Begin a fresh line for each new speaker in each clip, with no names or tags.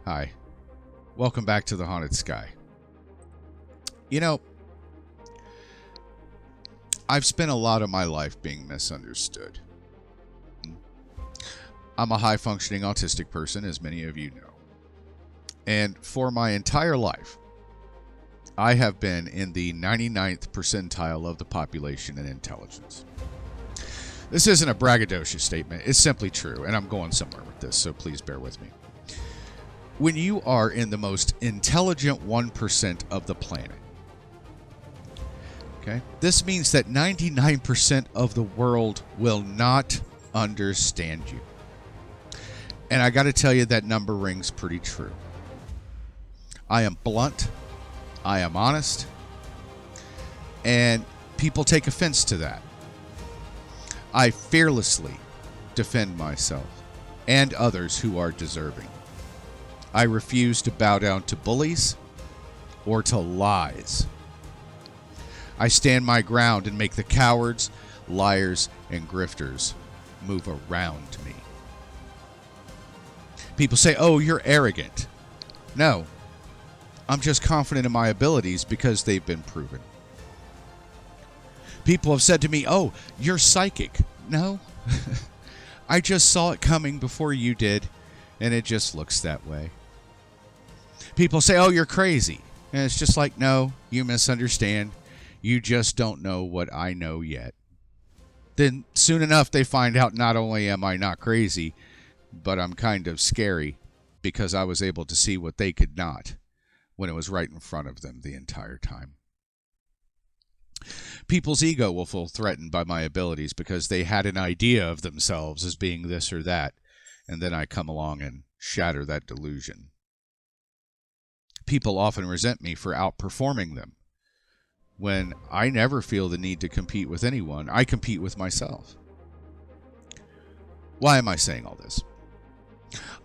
Hi. Welcome back to the Haunted Sky. You know, I've spent a lot of my life being misunderstood. I'm a high-functioning autistic person, as many of you know. And for my entire life, I have been in the 99th percentile of the population in intelligence. This isn't a braggadocious statement. It's simply true, and I'm going somewhere with this, so please bear with me. When you are in the most intelligent 1% of the planet, okay, this means that 99% of the world will not understand you. And I got to tell you, that number rings pretty true. I am blunt. I am honest. And people take offense to that. I fearlessly defend myself and others who are deserving. I refuse to bow down to bullies or to lies. I stand my ground and make the cowards, liars, and grifters move around me. People say, "Oh, you're arrogant." No, I'm just confident in my abilities because they've been proven. People have said to me, "Oh, you're psychic." No, I just saw it coming before you did, and it just looks that way. People say, "Oh, you're crazy." And it's just like, no, you misunderstand. You just don't know what I know yet. Then soon enough, they find out not only am I not crazy, but I'm kind of scary because I was able to see what they could not when it was right in front of them the entire time. People's ego will feel threatened by my abilities because they had an idea of themselves as being this or that, and then I come along and shatter that delusion. People often resent me for outperforming them, when I never feel the need to compete with anyone. I compete with myself. Why am I saying all this?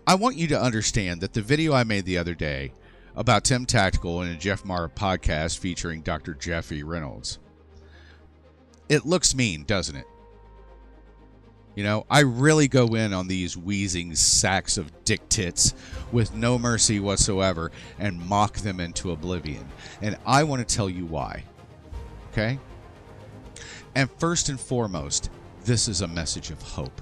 I want you to understand that the video I made the other day about Tim Tactical in a Jeff Mara podcast featuring Dr. Jeffy Reynolds, it looks mean, doesn't it? You know, I really go in on these wheezing sacks of dick tits with no mercy whatsoever and mock them into oblivion. And I want to tell you why. Okay? And first and foremost, this is a message of hope.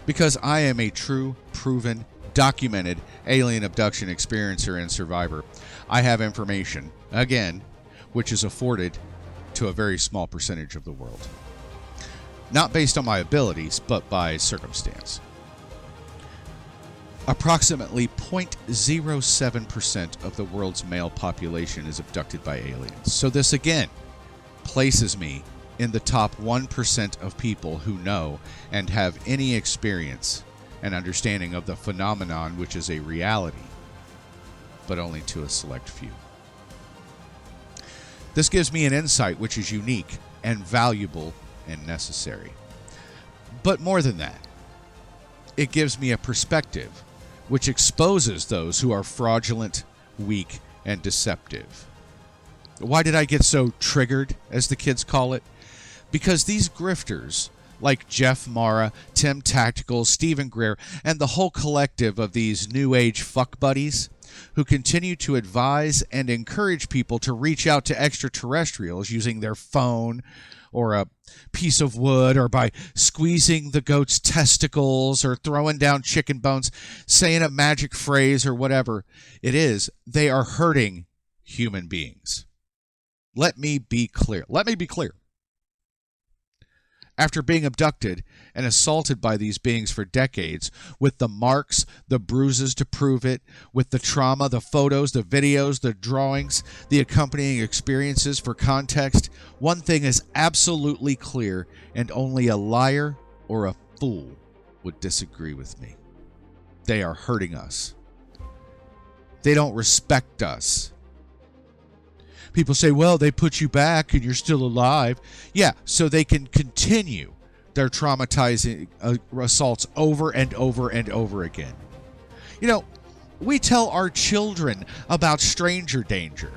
Because I am a true, proven, documented alien abduction experiencer and survivor, I have information, again, which is afforded to a very small percentage of the world. Not based on my abilities, but by circumstance. Approximately 0.07% of the world's male population is abducted by aliens. So this again places me in the top 1% of people who know and have any experience and understanding of the phenomenon, which is a reality, but only to a select few. This gives me an insight which is unique and valuable and necessary. But more than that, it gives me a perspective which exposes those who are fraudulent, weak, and deceptive. Why did I get so triggered, as the kids call it? Because these grifters, like Jeff Mara, Tim Tactical, Stephen Greer, and the whole collective of these new age fuck buddies, who continue to advise and encourage people to reach out to extraterrestrials using their phone or a piece of wood, or by squeezing the goat's testicles, or throwing down chicken bones, saying a magic phrase, or whatever it is, they are hurting human beings. Let me be clear. After being abducted and assaulted by these beings for decades, with the marks, the bruises to prove it, with the trauma, the photos, the videos, the drawings, the accompanying experiences for context, one thing is absolutely clear, and only a liar or a fool would disagree with me. They are hurting us. They don't respect us. People say, well, they put you back and you're still alive. Yeah, so they can continue their traumatizing assaults over and over and over again. You know, we tell our children about stranger danger,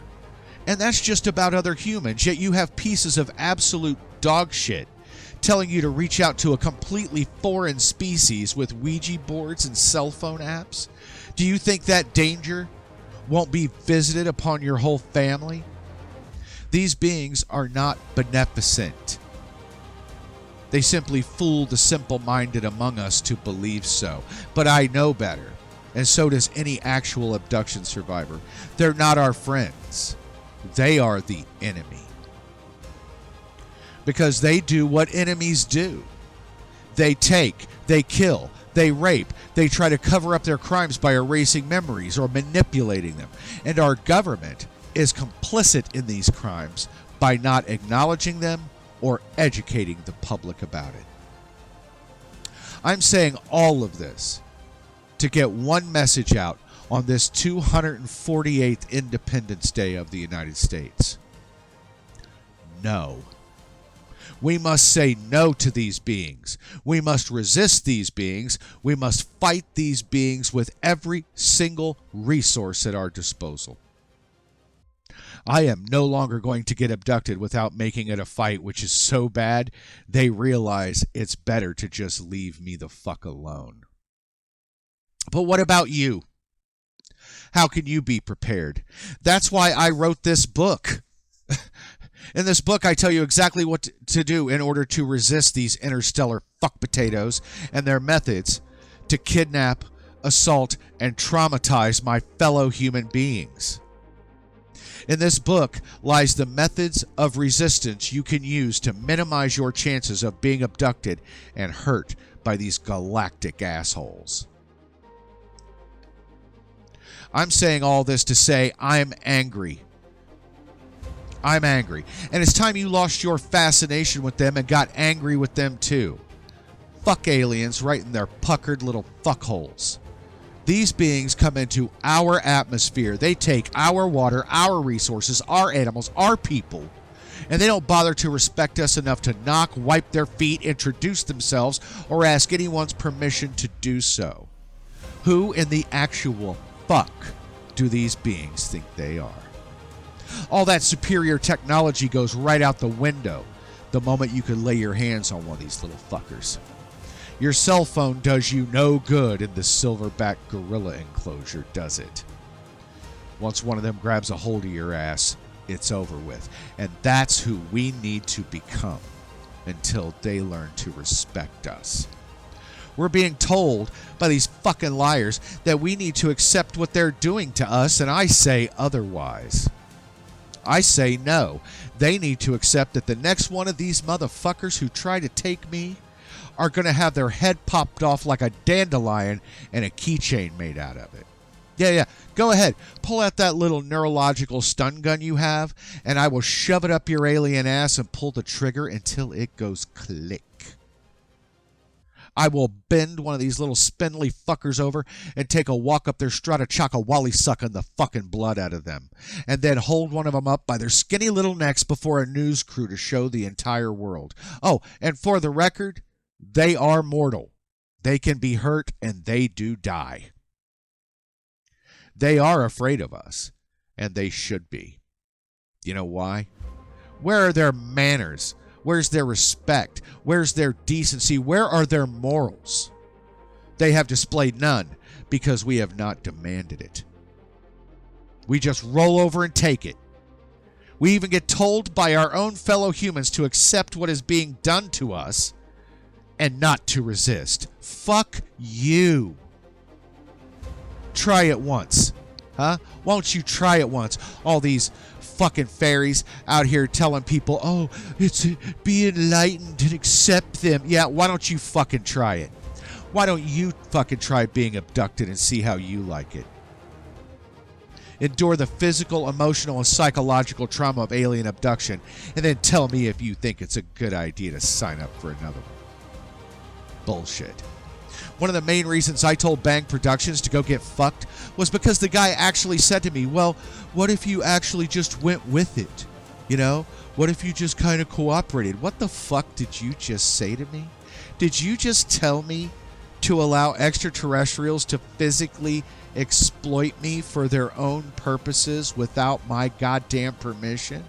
and that's just about other humans, yet you have pieces of absolute dog shit telling you to reach out to a completely foreign species with Ouija boards and cell phone apps? Do you think that danger won't be visited upon your whole family? These beings are not beneficent. They simply fool the simple-minded among us to believe so. But I know better, and so does any actual abduction survivor. They're not our friends. They are the enemy. Because they do what enemies do. They take, they kill, they rape, they try to cover up their crimes by erasing memories or manipulating them. And our government is complicit in these crimes by not acknowledging them or educating the public about it. I'm saying all of this to get one message out on this 248th Independence Day of the United States. No. We must say no to these beings. We must resist these beings. We must fight these beings with every single resource at our disposal. I am no longer going to get abducted without making it a fight which is so bad they realize it's better to just leave me the fuck alone. But what about you? How can you be prepared? That's why I wrote this book. In this book, I tell you exactly what to do in order to resist these interstellar fuck potatoes and their methods to kidnap, assault, and traumatize my fellow human beings. In this book lies the methods of resistance you can use to minimize your chances of being abducted and hurt by these galactic assholes. I'm saying all this to say I'm angry. I'm angry. And it's time you lost your fascination with them and got angry with them too. Fuck aliens right in their puckered little fuckholes. These beings come into our atmosphere. They take our water, our resources, our animals, our people, and they don't bother to respect us enough to knock, wipe their feet, introduce themselves, or ask anyone's permission to do so. Who in the actual fuck do these beings think they are? All that superior technology goes right out the window the moment you can lay your hands on one of these little fuckers. Your cell phone does you no good in the silverback gorilla enclosure, does it? Once one of them grabs a hold of your ass, it's over with. And that's who we need to become until they learn to respect us. We're being told by these fucking liars that we need to accept what they're doing to us, and I say otherwise. I say no. They need to accept that the next one of these motherfuckers who try to take me are going to have their head popped off like a dandelion and a keychain made out of it. Yeah. Go ahead. Pull out that little neurological stun gun you have, and I will shove it up your alien ass and pull the trigger until it goes click. I will bend one of these little spindly fuckers over and take a walk up their strata chaka wally sucking the fucking blood out of them, and then hold one of them up by their skinny little necks before a news crew to show the entire world. Oh, and for the record, they are mortal. They can be hurt, and they do die. They are afraid of us, and they should be. You know why? Where are their manners? Where's their respect? Where's their decency? Where are their morals? They have displayed none because we have not demanded it. We just roll over and take it. We even get told by our own fellow humans to accept what is being done to us and not to resist. Fuck you. Try it once. Huh? Won't you try it once? All these fucking fairies out here telling people, oh, it's be enlightened and accept them. Yeah, why don't you fucking try it? Why don't you fucking try being abducted and see how you like it? Endure the physical, emotional, and psychological trauma of alien abduction, and then tell me if you think it's a good idea to sign up for another one. Bullshit. One of the main reasons I told Bang Productions to go get fucked was because the guy actually said to me, well, what if you actually just went with it? You know, what if you just kind of cooperated? What the fuck did you just say to me? Did you just tell me to allow extraterrestrials to physically exploit me for their own purposes without my goddamn permission?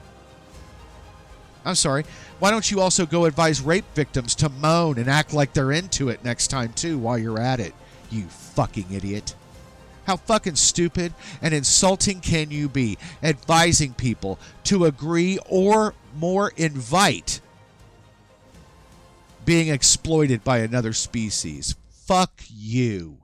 I'm sorry. Why don't you also go advise rape victims to moan and act like they're into it next time, too, while you're at it, you fucking idiot? How fucking stupid and insulting can you be advising people to agree or more invite being exploited by another species? Fuck you.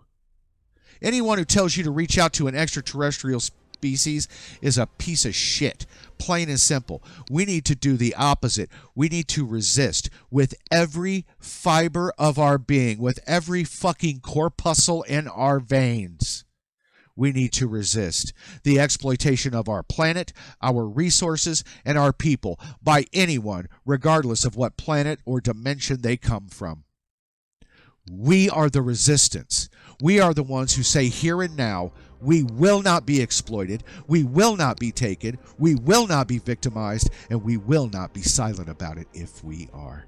Anyone who tells you to reach out to an extraterrestrial species is a piece of shit. Plain and simple. We need to do the opposite. We need to resist with every fiber of our being, with every fucking corpuscle in our veins. We need to resist the exploitation of our planet, our resources, and our people by anyone, regardless of what planet or dimension they come from. We are the resistance. We are the ones who say here and now, we will not be exploited, we will not be taken, we will not be victimized, and we will not be silent about it if we are.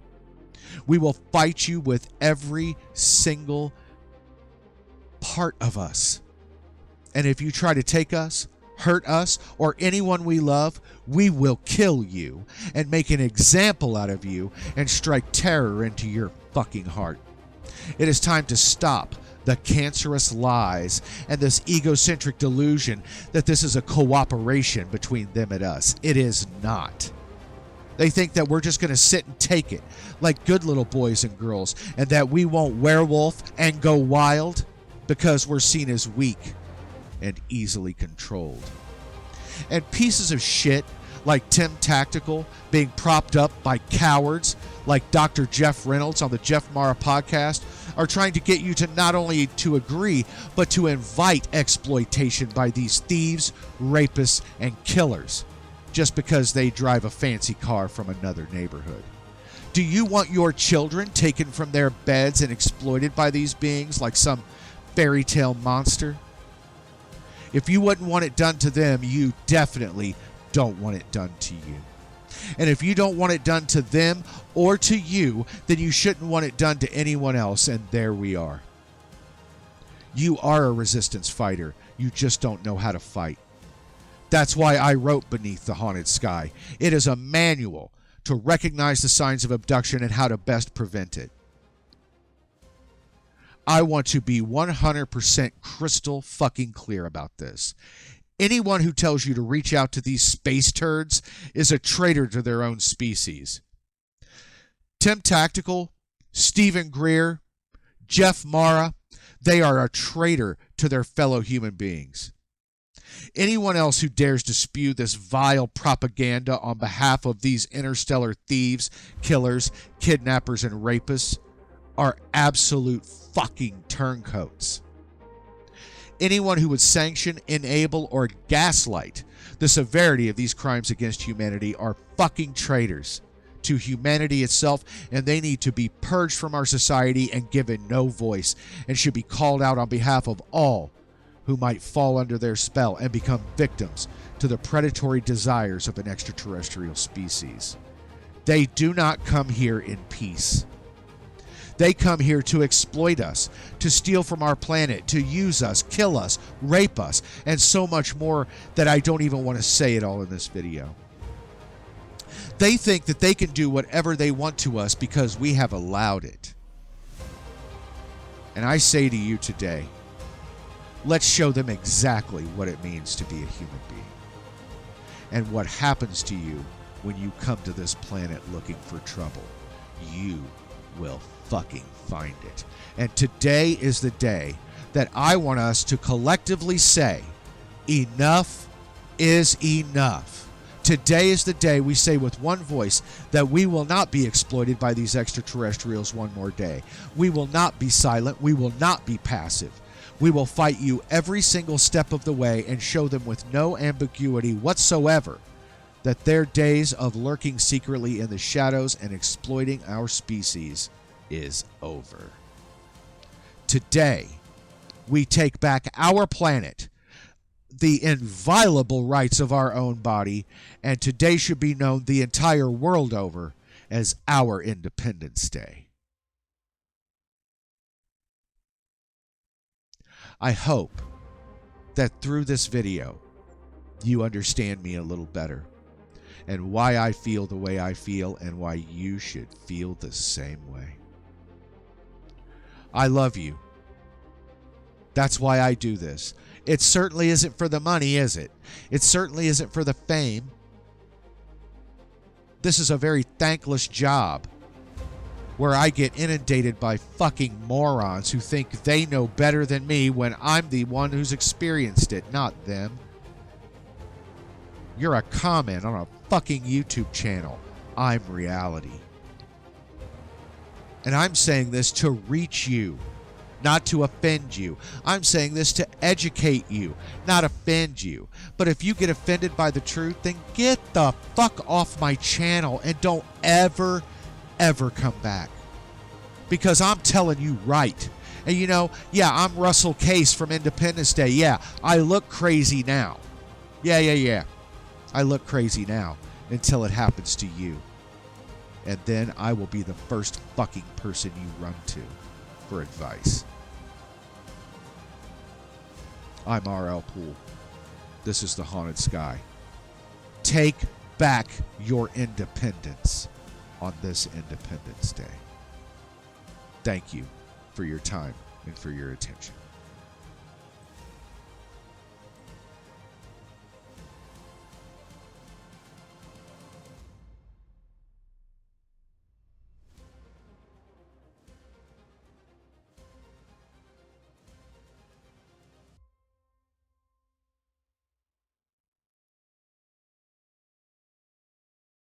We will fight you with every single part of us. And if you try to take us, hurt us, or anyone we love, we will kill you and make an example out of you and strike terror into your fucking heart. It is time to stop the cancerous lies and this egocentric delusion that this is a cooperation between them and us. It is not. They think that we're just going to sit and take it like good little boys and girls, and that we won't werewolf and go wild because we're seen as weak and easily controlled. And pieces of shit like Tim Tactical being propped up by cowards like Dr. Jeff Reynolds on the Jeff Mara podcast are trying to get you to not only to agree, but to invite exploitation by these thieves, rapists, and killers just because they drive a fancy car from another neighborhood. Do you want your children taken from their beds and exploited by these beings like some fairy tale monster? If you wouldn't want it done to them, you definitely don't want it done to you. And if you don't want it done to them or to you, then you shouldn't want it done to anyone else. And there we are. You are a resistance fighter. You just don't know how to fight. That's why I wrote Beneath the Haunted Sky. It is a manual to recognize the signs of abduction and how to best prevent it. I want to be 100% crystal fucking clear about this. Anyone who tells you to reach out to these space turds is a traitor to their own species. Tim Tactical, Stephen Greer, Jeff Mara, they are a traitor to their fellow human beings. Anyone else who dares to spew this vile propaganda on behalf of these interstellar thieves, killers, kidnappers, and rapists are absolute fucking turncoats. Anyone who would sanction, enable, or gaslight the severity of these crimes against humanity are fucking traitors to humanity itself, and they need to be purged from our society and given no voice, and should be called out on behalf of all who might fall under their spell and become victims to the predatory desires of an extraterrestrial species. They do not come here in peace. They come here to exploit us, to steal from our planet, to use us, kill us, rape us, and so much more that I don't even want to say it all in this video. They think that they can do whatever they want to us because we have allowed it. And I say to you today, let's show them exactly what it means to be a human being and what happens to you when you come to this planet looking for trouble. You will fucking find it. And today is the day that I want us to collectively say, enough is enough. Today is the day we say with one voice that we will not be exploited by these extraterrestrials one more day. We will not be silent. We will not be passive. We will fight you every single step of the way and show them with no ambiguity whatsoever that their days of lurking secretly in the shadows and exploiting our species is over. Today, we take back our planet, the inviolable rights of our own body, and today should be known the entire world over as our Independence Day. I hope that through this video, you understand me a little better. and why I feel the way I feel and why you should feel the same way. I love you. That's why I do this. It certainly isn't for the money, is it? It certainly isn't for the fame. This is a very thankless job where I get inundated by fucking morons who think they know better than me when I'm the one who's experienced it, not them. You're a comment on a fucking YouTube channel. I'm reality. And I'm saying this to reach you, not to offend you. I'm saying this to educate you, not offend you. But if you get offended by the truth, then get the fuck off my channel and don't ever come back. Because I'm telling you right. And you know, yeah, I'm Russell Case from Independence Day. Yeah, I look crazy now. Yeah. I look crazy now until it happens to you. And then I will be the first fucking person you run to for advice. I'm R.L. Poole. This is The Haunted Sky. Take back your independence on this Independence Day. Thank you for your time and for your attention.